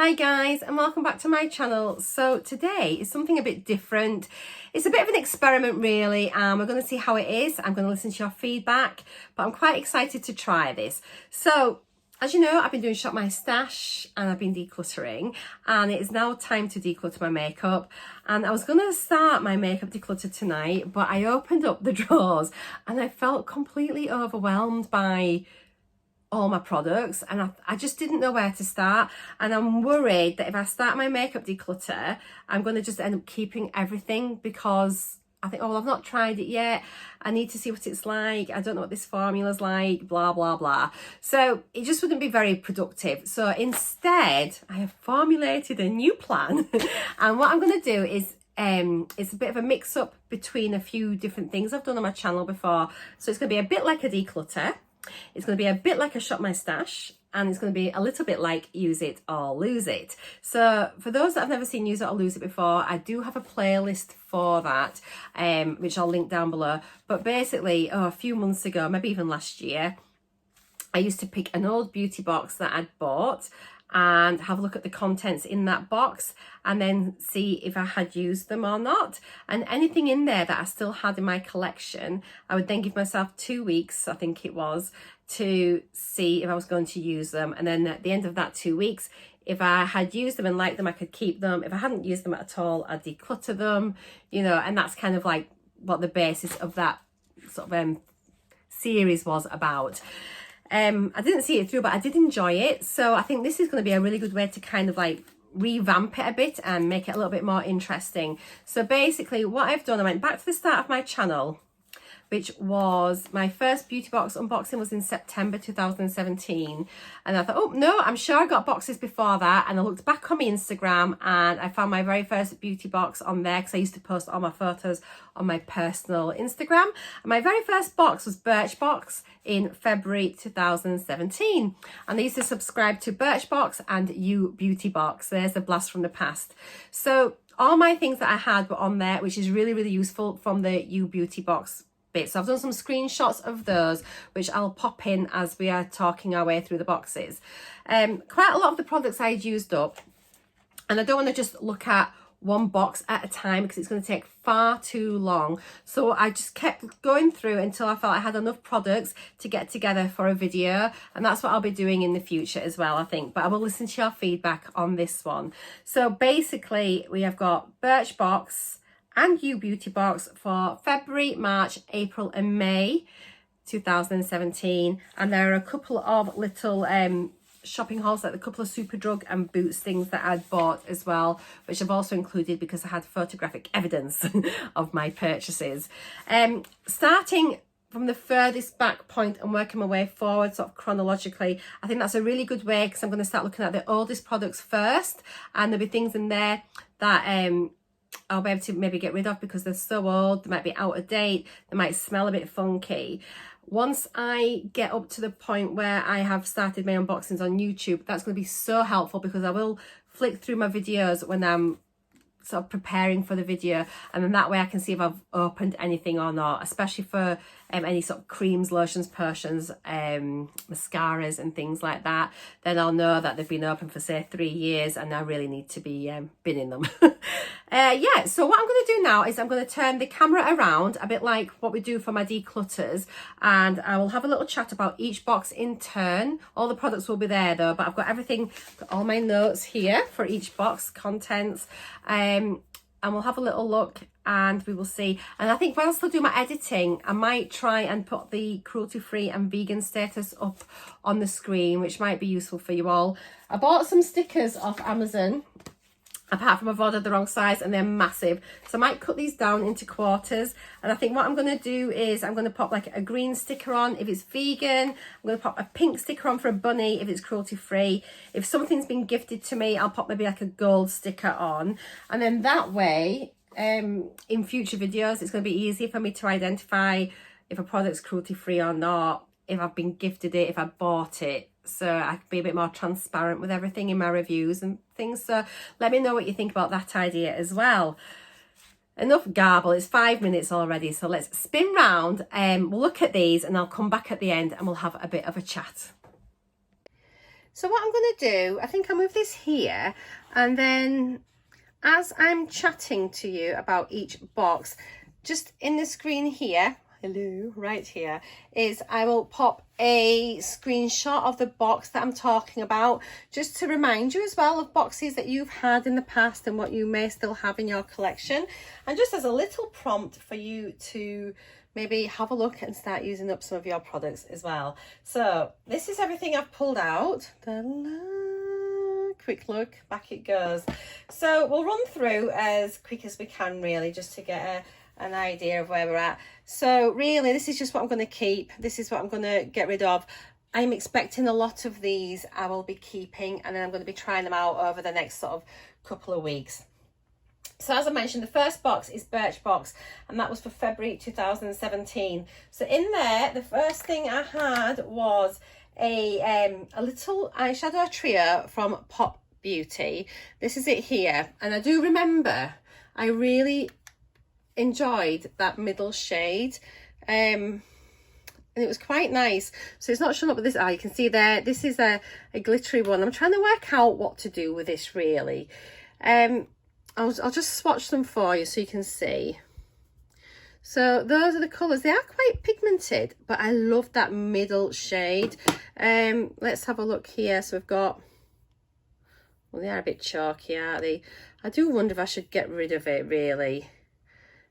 Hi guys, and welcome back to my channel. So today is something a bit different. It's a bit of an experiment really, and we're going to see how it is. I'm going to listen to your feedback, but I'm quite excited to try this. So as you know, I've been doing Shop My Stash and I've been decluttering, and it is now time to declutter my makeup. And I was going to start my makeup declutter tonight, but I opened up the drawers and I felt completely overwhelmed by all my products, and I just didn't know where to start. And I'm worried that if I start my makeup declutter, I'm going to just end up keeping everything, because I think, oh well, I've not tried it yet, I need to see what it's like, I don't know what this formula's like, blah blah blah. So it just wouldn't be very productive. So instead I have formulated a new plan and what I'm going to do is it's a bit of a mix up between a few different things I've done on my channel before. So it's going to be a bit like a declutter, it's going to be a bit like a Shop My Stash, and it's going to be a little bit like Use It or Lose It. So for those that have never seen Use It or Lose It before, I do have a playlist for that, which I'll link down below. But basically, a few months ago, maybe even last year, I used to pick an old beauty box that I'd bought and have a look at the contents in that box and then see if I had used them or not. And anything in there that I still had in my collection, I would then give myself 2 weeks, I think it was, to see if I was going to use them. And then at the end of that 2 weeks, if I had used them and liked them, I could keep them. If I hadn't used them at all, I'd declutter them, you know. And that's kind of like what the basis of that sort of series was about. I didn't see it through, but I did enjoy it. So I think this is going to be a really good way to kind of like revamp it a bit and make it a little bit more interesting. So basically what I've done, I went back to the start of my channel, which was my first beauty box unboxing was in September 2017. And I thought, oh no, I'm sure I got boxes before that. And I looked back on my Instagram and I found my very first beauty box on there, because I used to post all my photos on my personal Instagram. And my very first box was Birchbox in February 2017. And I used to subscribe to Birchbox and You Beauty Box. There's a blast from the past. So all my things that I had were on there, which is really, really useful from the You Beauty Box bit. So I've done some screenshots of those, which I'll pop in as we are talking our way through the boxes. Quite a lot of the products I'd used up, and I don't want to just look at one box at a time because it's going to take far too long. So I just kept going through until I felt I had enough products to get together for a video, and that's what I'll be doing in the future as well, I think. But I will listen to your feedback on this one. So basically we have got Birchbox and You Beauty Box for February, March, April and May 2017. And there are a couple of little shopping hauls, like a couple of Superdrug and Boots things that I'd bought as well, which I've also included because I had photographic evidence of my purchases. Starting from the furthest back point and working my way forward sort of chronologically, I think that's a really good way, because I'm going to start looking at the oldest products first, and there'll be things in there that I'll be able to maybe get rid of because they're so old, they might be out of date, they might smell a bit funky. Once I get up to the point where I have started my unboxings on YouTube, that's going to be so helpful, because I will flick through my videos when I'm sort of preparing for the video, and then that way I can see if I've opened anything or not, especially for any sort of creams, lotions, potions, mascaras and things like that. Then I'll know that they've been open for say 3 years and I really need to be binning them. Yeah, so what I'm going to do now is I'm going to turn the camera around a bit like what we do for my declutters, and I will have a little chat about each box in turn. All the products will be there though, but I've got everything, got all my notes here for each box, contents, and we'll have a little look and we will see. And I think whilst I do my editing, I might try and put the cruelty-free and vegan status up on the screen, which might be useful for you all. I bought some stickers off Amazon, apart from I've ordered the wrong size and they're massive. So I might cut these down into quarters. And I think what I'm going to do is I'm going to pop like a green sticker on if it's vegan. I'm going to pop a pink sticker on for a bunny if it's cruelty free. If something's been gifted to me, I'll pop maybe like a gold sticker on. And then that way, in future videos, it's going to be easy for me to identify if a product's cruelty free or not, if I've been gifted it, if I bought it. So I can be a bit more transparent with everything in my reviews and things. So let me know what you think about that idea as well. Enough garble, it's 5 minutes already. So let's spin round and we'll look at these, and I'll come back at the end and we'll have a bit of a chat. So what I'm going to do, I think I'll move this here, and then as I'm chatting to you about each box, just in the screen here, hello, right here, is I will pop a screenshot of the box that I'm talking about, just to remind you as well of boxes that you've had in the past and what you may still have in your collection, and just as a little prompt for you to maybe have a look and start using up some of your products as well. So this is everything I've pulled out. Quick look, back it goes. So we'll run through as quick as we can, really, just to get an idea of where we're at. So really, this is just what I'm going to keep. This is what I'm going to get rid of. I'm expecting a lot of these I will be keeping, and then I'm going to be trying them out over the next sort of couple of weeks. So as I mentioned, the first box is Birchbox, and that was for February 2017. So in there, the first thing I had was a little eyeshadow trio from Pop Beauty. This is it here, and I do remember I really enjoyed that middle shade, and it was quite nice. So it's not showing up with this eye. You can see there, this is a glittery one. I'm trying to work out what to do with this, really. I'll just swatch them for you so you can see. So those are the colours. They are quite pigmented, but I love that middle shade. Let's have a look here. So we've got, well, they are a bit chalky, aren't they? I do wonder if I should get rid of it, really.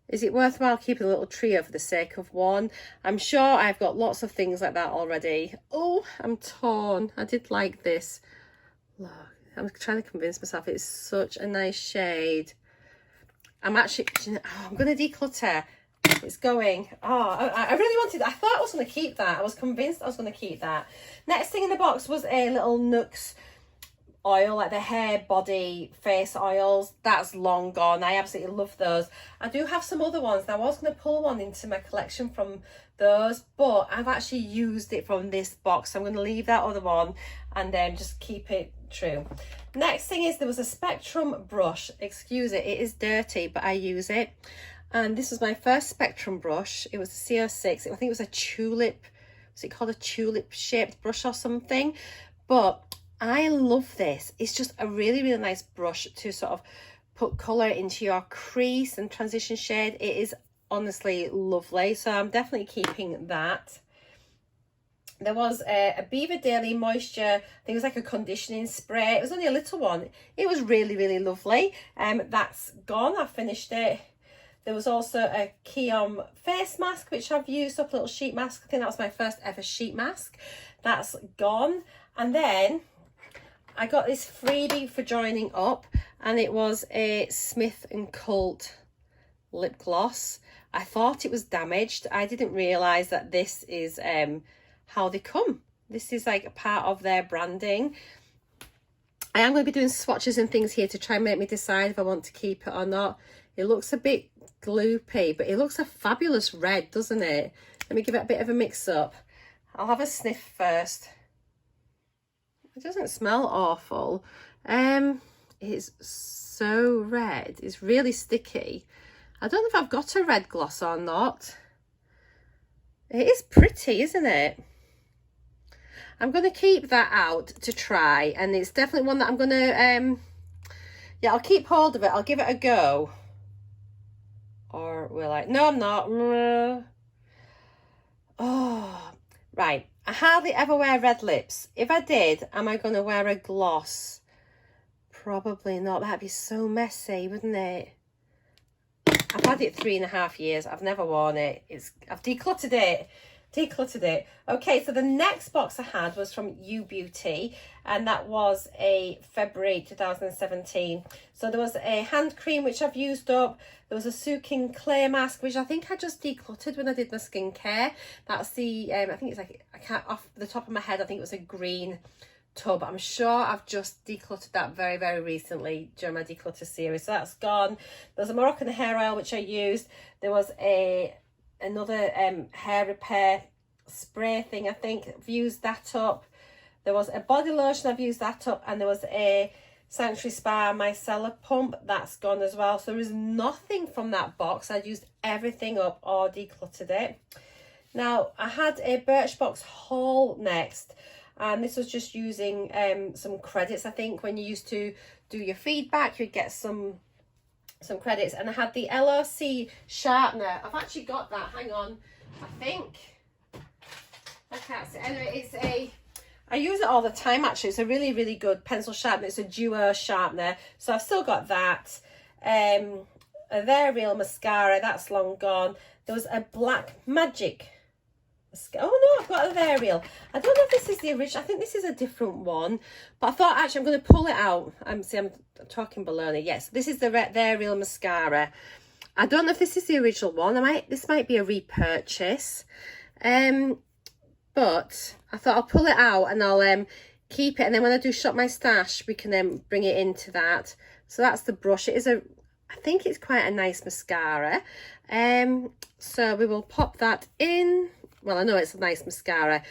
Is it worthwhile keeping a little trio for the sake of one? I'm sure I've got lots of things like that already. Oh, I'm torn. I did like this. Look, I'm trying to convince myself it's such a nice shade. I'm actually, I'm going to declutter. It's going. Oh, I really wanted, I thought I was going to keep that. I was convinced I was going to keep that. Next thing in the box was a little Nuxe oil, like the hair, body, face oils. That's long gone. I absolutely love those. I do have some other ones. Now, I was going to pull one into my collection from those, but I've actually used it from this box. So I'm going to leave that other one and then just keep it true. Next thing is there was a Spectrum brush. Excuse it, it is dirty, but I use it. And this was my first Spectrum brush. It was a CO6. I think it was a tulip. Was it called a tulip shaped brush or something? But I love this. It's just a really, really nice brush to sort of put colour into your crease and transition shade. It is honestly lovely. So I'm definitely keeping that. There was a Beaver Daily Moisture, I think it was like a conditioning spray. It was only a little one. It was really, really lovely. That's gone. I finished it. There was also a Kiom face mask, which I've used up, a little sheet mask. I think that was my first ever sheet mask. That's gone. And then I got this freebie for joining up, and it was a Smith & Cult lip gloss. I thought it was damaged. I didn't realise that this is how they come. This is like a part of their branding. I am going to be doing swatches and things here to try and make me decide if I want to keep it or not. It looks a bit gloopy, but it looks a fabulous red, doesn't it? Let me give it a bit of a mix up. I'll have a sniff first. It doesn't smell awful. It's so red. It's really sticky. I don't know if I've got a red gloss or not. It is pretty, isn't it? I'm going to keep that out to try, and it's definitely one that I'm going to, yeah, I'll keep hold of it. I'll give it a go. Or will I? No, I'm not. Oh, right. I hardly ever wear red lips. If I did, am I going to wear a gloss? Probably not. That'd be so messy, wouldn't it? I've had it 3.5 years. I've never worn it. I've decluttered it. Okay, so the next box I had was from U Beauty, and that was a February 2017. So there was a hand cream which I've used up. There was a Sukin clay mask which I think I just decluttered when I did my skincare. That's the I think it's like, I can't, off the top of my head, I think it was a green tub. I'm sure I've just decluttered that very, very recently during my declutter series. So that's gone. There's a Moroccan hair oil which I used. There was another hair repair spray thing, I think. I've used that up. There was a body lotion, I've used that up, and there was a Sanctuary Spa micellar pump. That's gone as well. So there is nothing from that box. I'd used everything up or decluttered it. Now I had a Birchbox haul next, and this was just using some credits. I think when you used to do your feedback, you'd get some credits. And I had the LOC sharpener. I've actually got that, hang on, I think I can't see. Anyway, I use it all the time actually. It's a really good pencil sharpener. It's a duo sharpener, so I've still got that. A They're Real mascara, that's long gone. There was a Black Magic mascara. Oh no, I've got a They're Real. I don't know if this is the original. I think this is a different one, but I thought actually I'm going to pull it out. I'm talking baloney. Yes, this is the They're Real mascara. I don't know if this is the original one. This might be a repurchase. But I thought I'll pull it out and I'll keep it, and then when I do shop my stash, we can then bring it into that. So that's the brush. It is I think it's quite a nice mascara. So we will pop that in. Well, I know it's a nice mascara,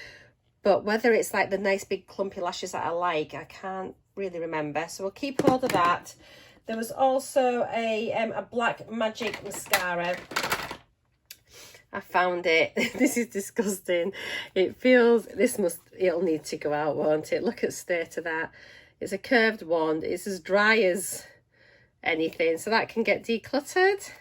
but whether it's like the nice big clumpy lashes that I like, I can't really remember. So we'll keep hold of that. There was also a Black Magic mascara. I found it. This is disgusting. It feels, it'll need to go out, won't it? Look at the state of that. It's a curved wand. It's as dry as anything, so that can get decluttered.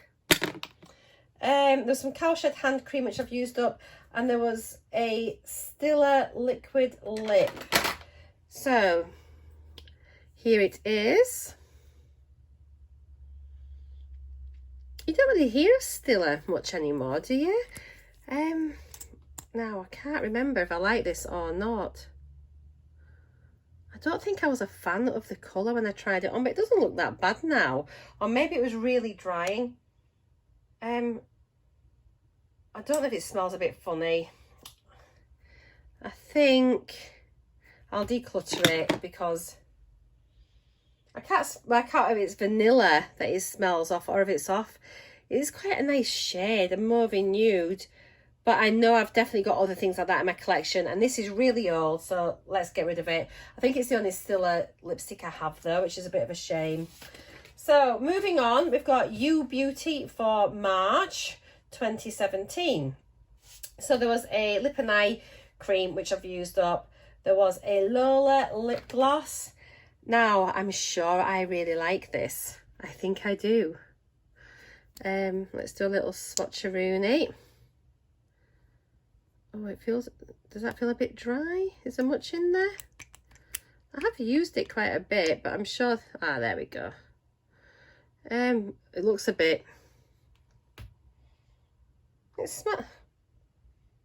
There's some Cowshed hand cream which I've used up, and there was a Stila liquid lip. So here it is. You don't really hear of Stila much anymore, do you? Now, I can't remember if I like this or not. I don't think I was a fan of the colour when I tried it on, but it doesn't look that bad now. Or maybe it was really drying. I don't know if it smells a bit funny. I think I'll declutter it because I can't work out if it's vanilla that it smells off or if it's off. It is quite a nice shade, a mauvey nude, but I know I've definitely got other things like that in my collection, and this is really old, so let's get rid of it. I think it's the only Stila lipstick I have though, which is a bit of a shame. So moving on, we've got You Beauty for March 2017. So there was a lip and eye cream which I've used up. There was a Lolla Lip Gloss. Now, I'm sure I really like this. I think I do. Let's do a little swatcheroonie. Oh, does that feel a bit dry? Is there much in there? I have used it quite a bit, but I'm sure, there we go. It looks a bit,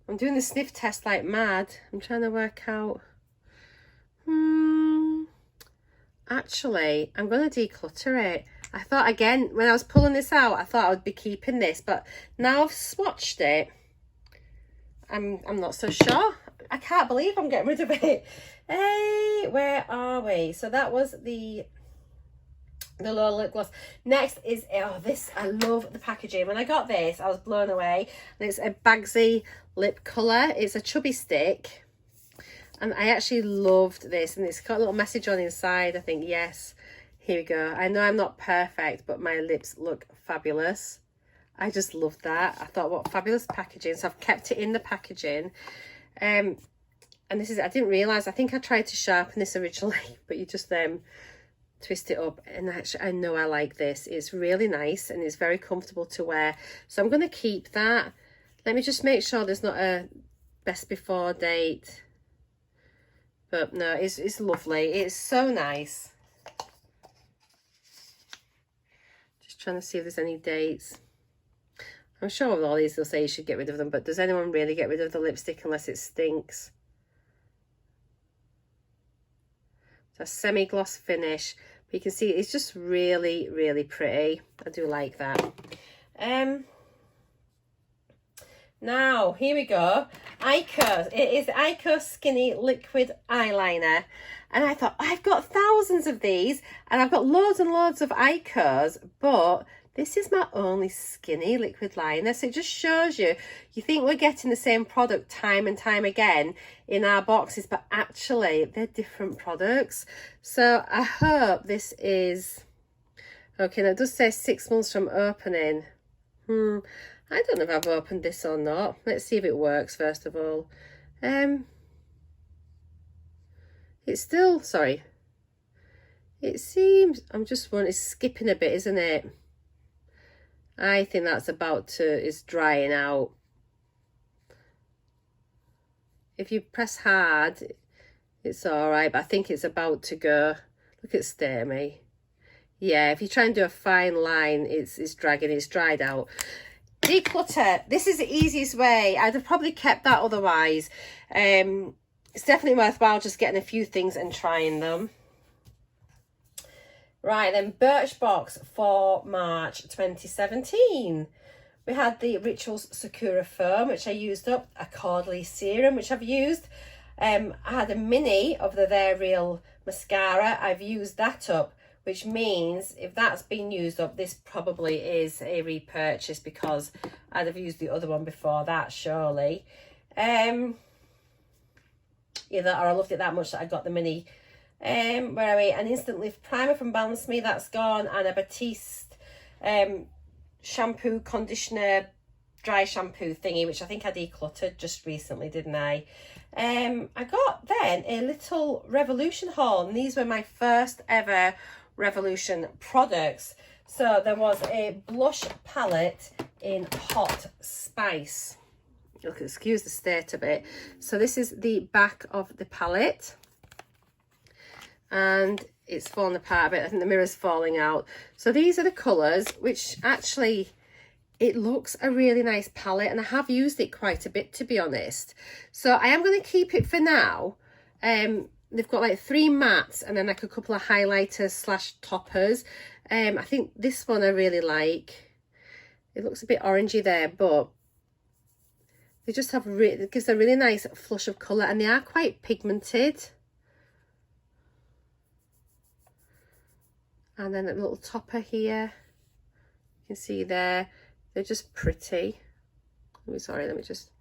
I'm doing the sniff test like mad. I'm trying to work out, actually, I'm going to declutter it. I thought, again, when I was pulling this out, I thought I would be keeping this, but now I've swatched it, I'm not so sure. I can't believe I'm getting rid of it. Hey, where are we? So that was the Lolla Lip Gloss. Next is, this, I love the packaging. When I got this, I was blown away. And it's a Bagsy lip colour. It's a chubby stick. And I actually loved this, and it's got a little message on the inside. I think, yes, here we go. I know I'm not perfect, but my lips look fabulous. I just love that. I thought, what fabulous packaging. So I've kept it in the packaging. And this is, I didn't realise, I think I tried to sharpen this originally, but you just twist it up. And actually, I know I like this. It's really nice and it's very comfortable to wear. So I'm going to keep that. Let me just make sure there's not a best before date. But no, it's lovely. It's so nice. Just trying to see if there's any dates. I'm sure with all these they'll say you should get rid of them, but does anyone really get rid of the lipstick unless it stinks? It's a semi-gloss finish. But you can see it's just really, really pretty. I do like that. Now, here we go. Icos. It is Icos Skinny Liquid Eyeliner. And I thought, I've got thousands of these, and I've got loads and loads of Icos, but this is my only skinny liquid liner. So it just shows you, you think we're getting the same product time and time again in our boxes, but actually they're different products. So I hope this is, okay, now it does say 6 months from opening. I don't know if I've opened this or not. Let's see if it works first of all. It's still, sorry, it seems, I'm just wondering, it's skipping a bit, isn't it? I think that's about to, it's drying out. If you press hard, it's all right, but I think it's about to go. Look at Sturmy. Yeah, if you try and do a fine line, it's dragging, it's dried out. Declutter. This is the easiest way. I'd have probably kept that otherwise. It's definitely worthwhile just getting a few things and trying them. Right, then Birchbox for March 2017. We had the Rituals Sakura Foam, which I used up, a Caudalie Serum, which I've used. I had a mini of the They're Real mascara. I've used that up, which means if that's been used up, this probably is a repurchase because I'd have used the other one before that, surely. Yeah, or I loved it that much that I got the mini. Where are we? An Instant Lift Primer from Balance Me, that's gone, and a Batiste shampoo, conditioner, dry shampoo thingy, which I think I decluttered just recently, didn't I? I got then a little Revolution haul, and these were my first ever Revolution products. So there was a blush palette in Hot Spice. Look, excuse the state of it. So this is the back of the palette, and it's falling apart a bit. I think the mirror's falling out. So these are the colours, which actually, it looks a really nice palette, and I have used it quite a bit, to be honest. So I am going to keep it for now. They've got like 3 mattes and then like a couple of highlighters slash toppers. I think this one I really like. It looks a bit orangey there, but they just have, it gives a really nice flush of colour, and they are quite pigmented. And then a little topper here. You can see there. They're just pretty. Sorry, let me just...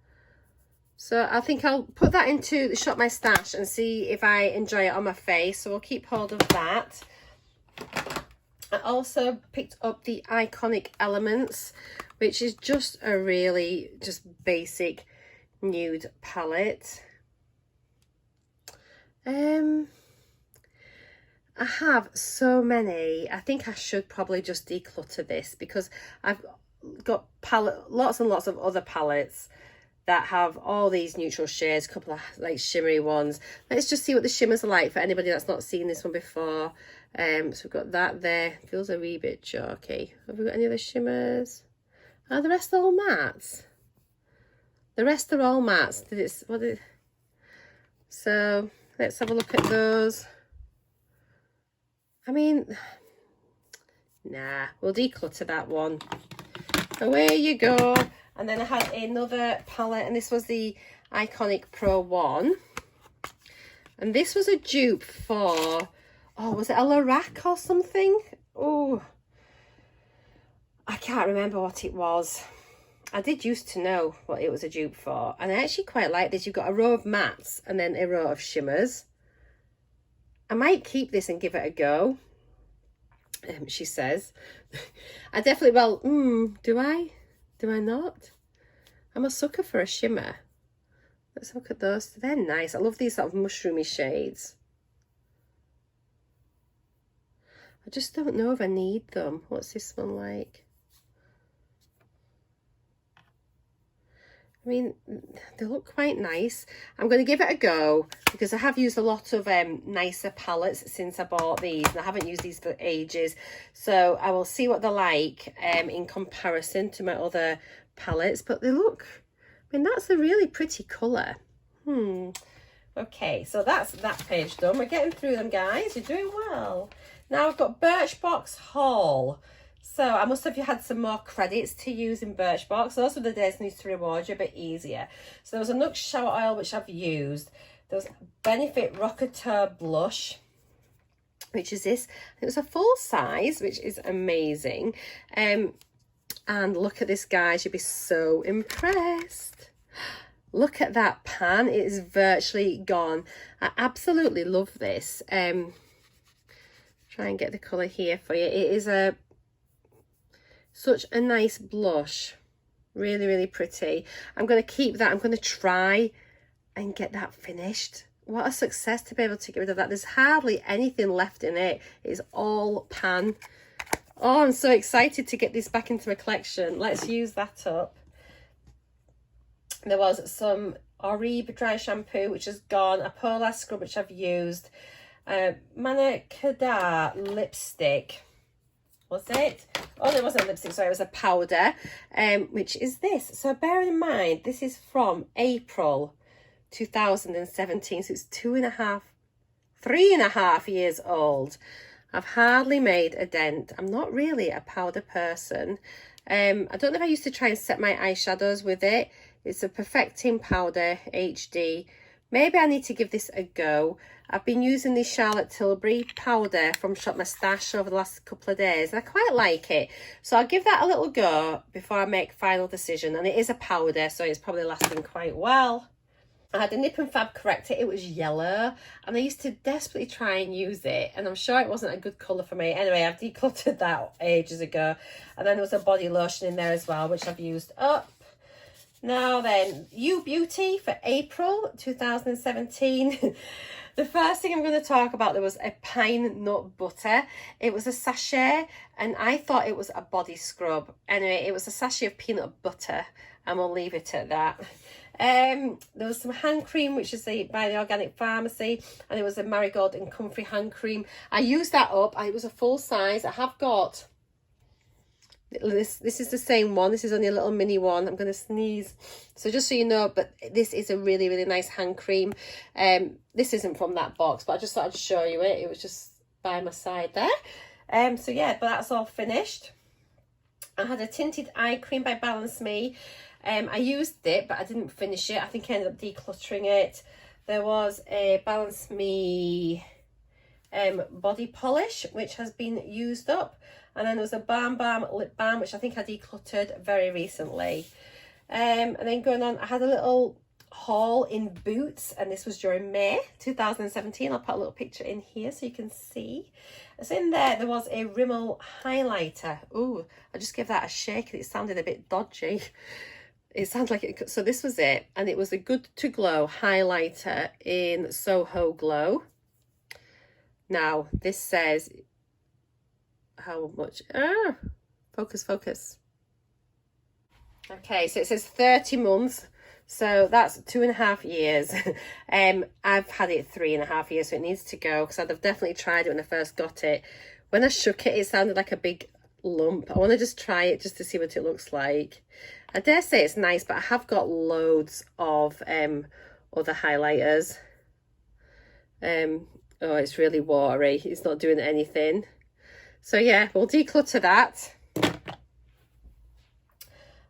So I think I'll put that into the Shop My Stash and see if I enjoy it on my face. So we'll keep hold of that. I also picked up the Iconic Elements, which is just a really just basic nude palette. I have so many. I think I should probably just declutter this because I've got lots and lots of other palettes that have all these neutral shades, a couple of like shimmery ones. Let's just see what the shimmers are like for anybody that's not seen this one before. So we've got that there. Feels a wee bit chalky. Have we got any other shimmers? Oh, the rest are all mattes. The rest are all mattes. So let's have a look at those. I mean, nah, we'll declutter that one. Away you go. And then I had another palette, and this was the Iconic Pro 1. And this was a dupe for, oh, was it a Lorac or something? Oh, I can't remember what it was. I did used to know what it was a dupe for. And I actually quite like this. You've got a row of mattes and then a row of shimmers. I might keep this and give it a go, she says. I definitely, well, do I? Do I not? I'm a sucker for a shimmer. Let's look at those. They're nice. I love these sort of mushroomy shades. I just don't know if I need them. What's this one like? I mean, they look quite nice. I'm going to give it a go because I have used a lot of nicer palettes since I bought these, and I haven't used these for ages. So I will see what they're like in comparison to my other palettes. But they look, I mean, that's a really pretty colour. Okay, so that's that page done. We're getting through them, guys. You're doing well. Now I've got Birchbox Haul. So I must have had some more credits to use in Birchbox. Those were the days I need to reward you a bit easier. So there was a Nux Shower Oil, which I've used. There was Benefit Rocketeur Blush, which is this. It was a full size, which is amazing. And look at this, guys. You'll be so impressed. Look at that pan. It is virtually gone. I absolutely love this. Try and get the colour here for you. It is such a nice blush. Really, really pretty. I'm going to keep that. I'm going to try and get that finished. what a success to be able to get rid of that. There's hardly anything left in it. It's all pan. Oh, I'm so excited to get this back into my collection. Let's use that up. There was some Oribe dry shampoo, which is gone. A Polar scrub, which I've used. Marigold lipstick. Was it? Oh, it wasn't a lipstick, sorry, it was a powder, which is this. So bear in mind, this is from April 2017, so it's 3.5 years old. I've hardly made a dent. I'm not really a powder person. I don't know if I used to try and set my eyeshadows with it. It's a Perfecting Powder HD. Maybe I need to give this a go. I've been using this Charlotte Tilbury powder from Shop My Stash over the last couple of days, and I quite like it. So I'll give that a little go before I make a final decision. And it is a powder, so it's probably lasting quite well. I had a Nip and Fab corrector. It was yellow, and I used to desperately try and use it, and I'm sure it wasn't a good colour for me. Anyway, I've decluttered that ages ago. And then there was a body lotion in there as well, which I've used up. Now then, You Beauty for April 2017. The first thing I'm going to talk about, there was a pine nut butter. It was a sachet, and I thought it was a body scrub. Anyway, it was a sachet of peanut butter, and we'll leave it at that. There was some hand cream, which is by the Organic Pharmacy, and it was a Marigold and Comfrey hand cream. I used that up. It was a full size. I have got this is the same one. This is only a little mini one. I'm going to sneeze. So just so you know, but this is a really, really nice hand cream. This isn't from that box, but I just thought I'd show you it. It was just by my side there. So yeah, but that's all finished. I had a tinted eye cream by Balance Me. I used it, but I didn't finish it. I think I ended up decluttering it. There was a Balance Me body polish, which has been used up. And then there was a Balm lip balm, which I think I decluttered very recently. And then going on, I had a little haul in Boots, and this was during May 2017. I'll put a little picture in here so you can see. So in there was a Rimmel Highlighter. Ooh, I just gave that a shake and it sounded a bit dodgy. It sounds like it. So this was it, and it was a Good to Glow highlighter in Soho Glow. Now this says how much? Focus. Okay, so it says 30 months. So that's 2.5 years. I've had it 3.5 years, so it needs to go, because I'd have definitely tried it when I first got it. When I shook it, it sounded like a big lump. I want to just try it just to see what it looks like. I dare say it's nice, but I have got loads of other highlighters. Oh, it's really watery. It's not doing anything. So yeah, we'll declutter that.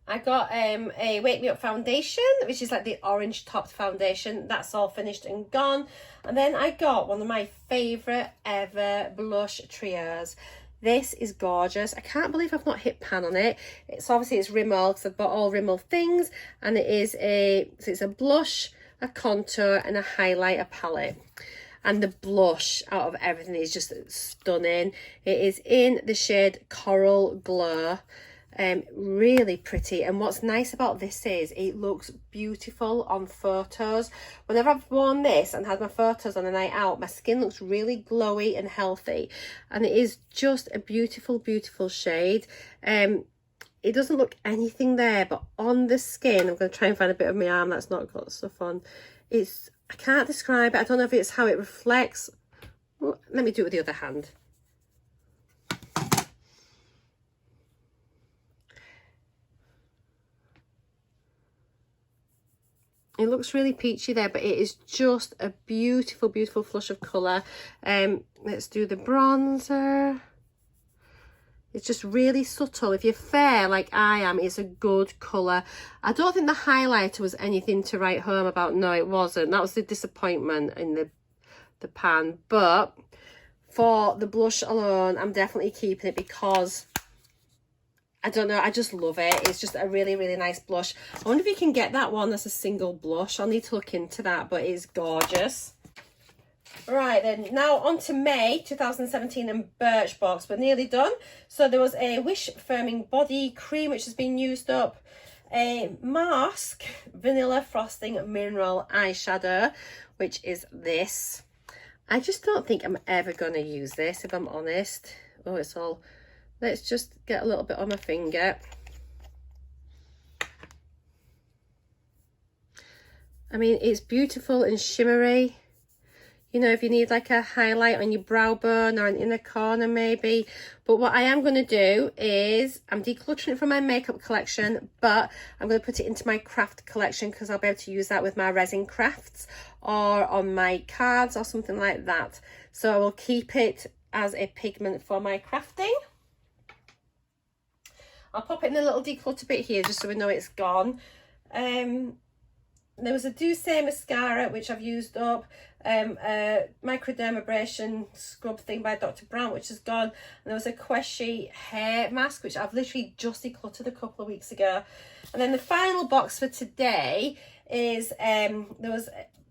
I got a Wake Me Up foundation, which is like the orange topped foundation. That's all finished and gone. And then I got one of my favourite ever blush trios. This is gorgeous. I can't believe I've not hit pan on it. It's obviously it's Rimmel, because I've bought all Rimmel things, and it is it's a blush, a contour, and a highlighter palette. And the blush out of everything is just stunning. It is in the shade Coral Glow. Really pretty. And what's nice about this is it looks beautiful on photos. Whenever I've worn this and had my photos on a night out, my skin looks really glowy and healthy. And it is just a beautiful shade. It doesn't look anything there, but on the skin, I'm going to try and find a bit of my arm that's not got stuff on. I can't describe it. I don't know if it's how it reflects. Well, let me do it with the other hand. It looks really peachy there, but it is just a beautiful flush of colour. Let's do the bronzer. It's just really subtle. If you're fair like I am, it's a good colour. I don't think the highlighter was anything to write home about. No, it wasn't. That was the disappointment in the pan. But for the blush alone, I'm definitely keeping it, because I don't know, I just love it. It's just a really nice blush. I wonder if you can get that one as a single blush. I'll need to look into that, but it's gorgeous. Right then, now on to May 2017 and Birchbox. We're nearly done. So there was a Wish Firming Body Cream, which has been used up. a mask vanilla frosting mineral eyeshadow, which is this. I just don't think I'm ever going to use this, if I'm honest. Oh, it's all, let's just get a little bit on my finger. I mean, it's beautiful and shimmery. You know, if you need like a highlight on your brow bone or an inner corner maybe. But what I am going to do is, I'm decluttering it from my makeup collection, but I'm going to put it into my craft collection because I'll be able to use that with my resin crafts or on my cards or something like that. So I will keep it as a pigment for my crafting. I'll pop it in a little declutter bit here just so we know it's gone. There was a Douce mascara which I've used up, microdermabrasion scrub thing by Dr. Brown which is gone, and there was a Queshi hair mask which I've literally just decluttered a couple of weeks ago. And then the final box for today is it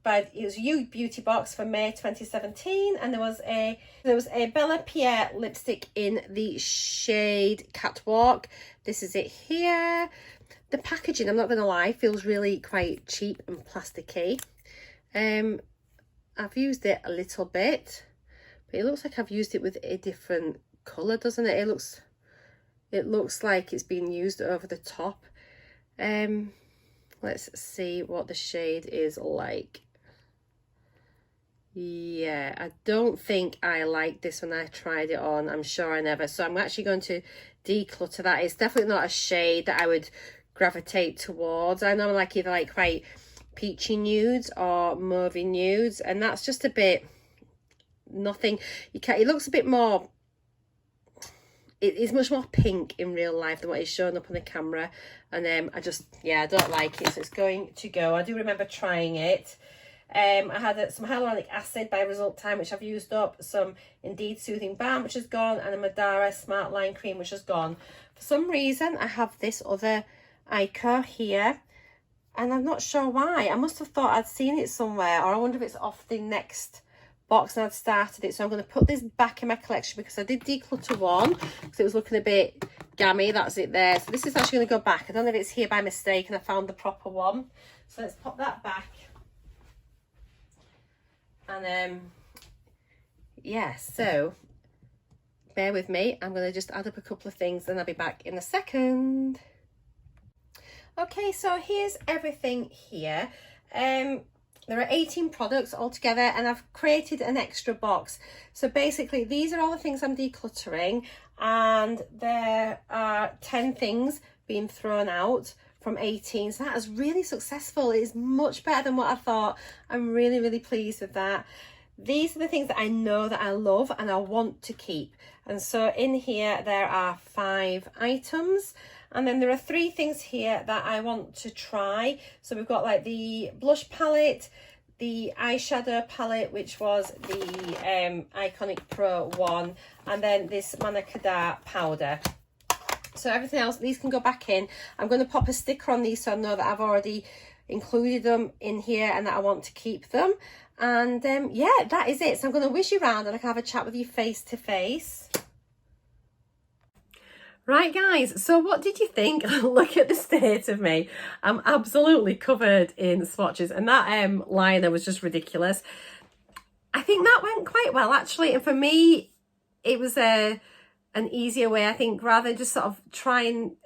was You Beauty box for May 2017, and there was a Bellapierre lipstick in the shade Catwalk. This is it here. The packaging, I'm not going to lie, feels really quite cheap and plasticky. I've used it a little bit, but it looks like I've used it with a different colour, doesn't it? It looks like it's been used over the top. Let's see what the shade is like. Yeah, I don't think I liked this when I tried it on. I'm sure I never. So I'm actually going to declutter that. It's definitely not a shade that I would gravitate towards. I know like either like quite peachy nudes or mauvey nudes, and that's just a bit nothing. You can't, it looks a bit more, it is much more pink in real life than what is shown up on the camera, and I just, yeah, I don't like it, so it's going to go. I do remember trying it. I had some hyaluronic acid by Result Time which I've used up, some Indeed Soothing Balm which is gone, and a Madara Smart Line Cream which is gone. For some reason I have this other Icos here, and I'm not sure why. I must have thought I'd seen it somewhere, or I wonder if it's off the next box and I'd started it. So I'm going to put this back in my collection because I did declutter one because it was looking a bit gammy. That's it there. So this is actually going to go back. I don't know if it's here by mistake and I found the proper one. So let's pop that back. And yeah, so bear with me. I'm going to just add up a couple of things and I'll be back in a second. Okay, so here's everything here. There are 18 products altogether, and I've created an extra box. So basically these are all the things I'm decluttering, and there are 10 things being thrown out from 18. So that is really successful. It is much better than what I thought. I'm really, really pleased with that. These are the things that I know that I love and I want to keep. And so in here there are 5 items. And then there are 3 things here that I want to try. So we've got like the blush palette, the eyeshadow palette, which was the Iconic Pro one, and then this Manakada powder. So everything else, these can go back in. I'm going to pop a sticker on these so I know that I've already included them in here and that I want to keep them. And yeah, that is it. So I'm going to whiz you around and I can have a chat with you face to face. Right guys, so what did you think? Look at the state of me. I'm absolutely covered in swatches, and that liner was just ridiculous. I think that went quite well actually, and for me it was an easier way, I think, rather than just sort of trying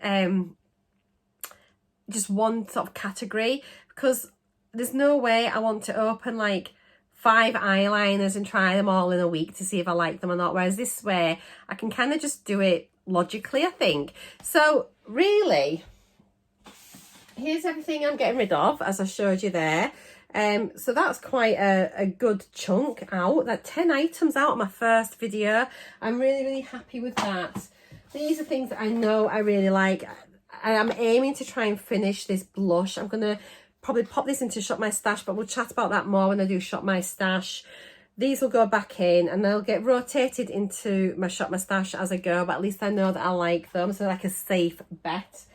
just one sort of category, because there's no way I want to open like 5 eyeliners and try them all in a week to see if I like them or not, whereas this way I can kind of just do it logically, I think. So really, here's everything I'm getting rid of, as I showed you there. So that's quite a good chunk out. That 10 items out of my first video. I'm really, really happy with that. These are things that I know I really like. I'm aiming to try and finish this blush. I'm going to probably pop this into Shop My Stash, but we'll chat about that more when I do Shop My Stash. These will go back in and they'll get rotated into my Shop My Stash as I go, but at least I know that I like them, so like a safe bet.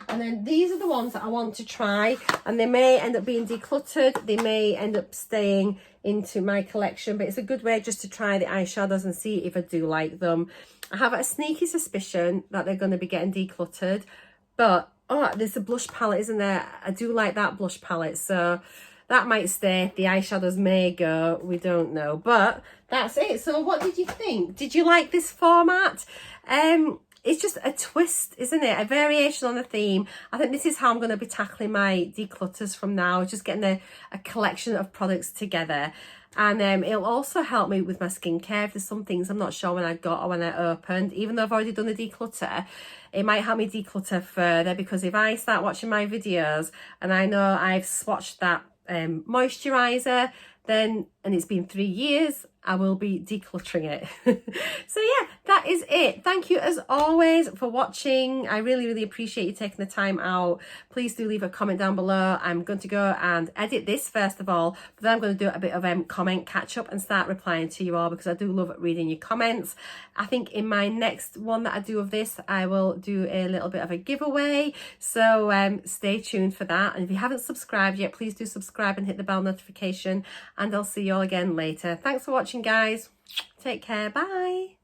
And then these are the ones that I want to try, and they may end up being decluttered, they may end up staying into my collection, but it's a good way just to try the eyeshadows and see if I do like them. I have a sneaky suspicion that they're going to be getting decluttered, but Oh, there's a blush palette, isn't there? I do like that blush palette, so that might stay. The eyeshadows may go, we don't know, but that's it. So what did you think? Did you like this format? It's just a twist, isn't it? A variation on a theme. I think this is how I'm going to be tackling my declutters from now, just getting a collection of products together. And it'll also help me with my skincare if there's some things I'm not sure when I got or when I opened. Even though I've already done the declutter, it might help me declutter further, because if I start watching my videos and I know I've swatched that moisturizer, then, and it's been 3 years, I will be decluttering it. So yeah, that is it. Thank you as always for watching. I really appreciate you taking the time out. Please do leave a comment down below. I'm going to go and edit this first of all, but then I'm going to do a bit of comment catch up and start replying to you all, because I do love reading your comments. I think in my next one that I do of this, I will do a little bit of a giveaway, so stay tuned for that. And if you haven't subscribed yet, please do subscribe and hit the bell notification, and I'll see you all again later. Thanks for watching, guys. Take care. Bye.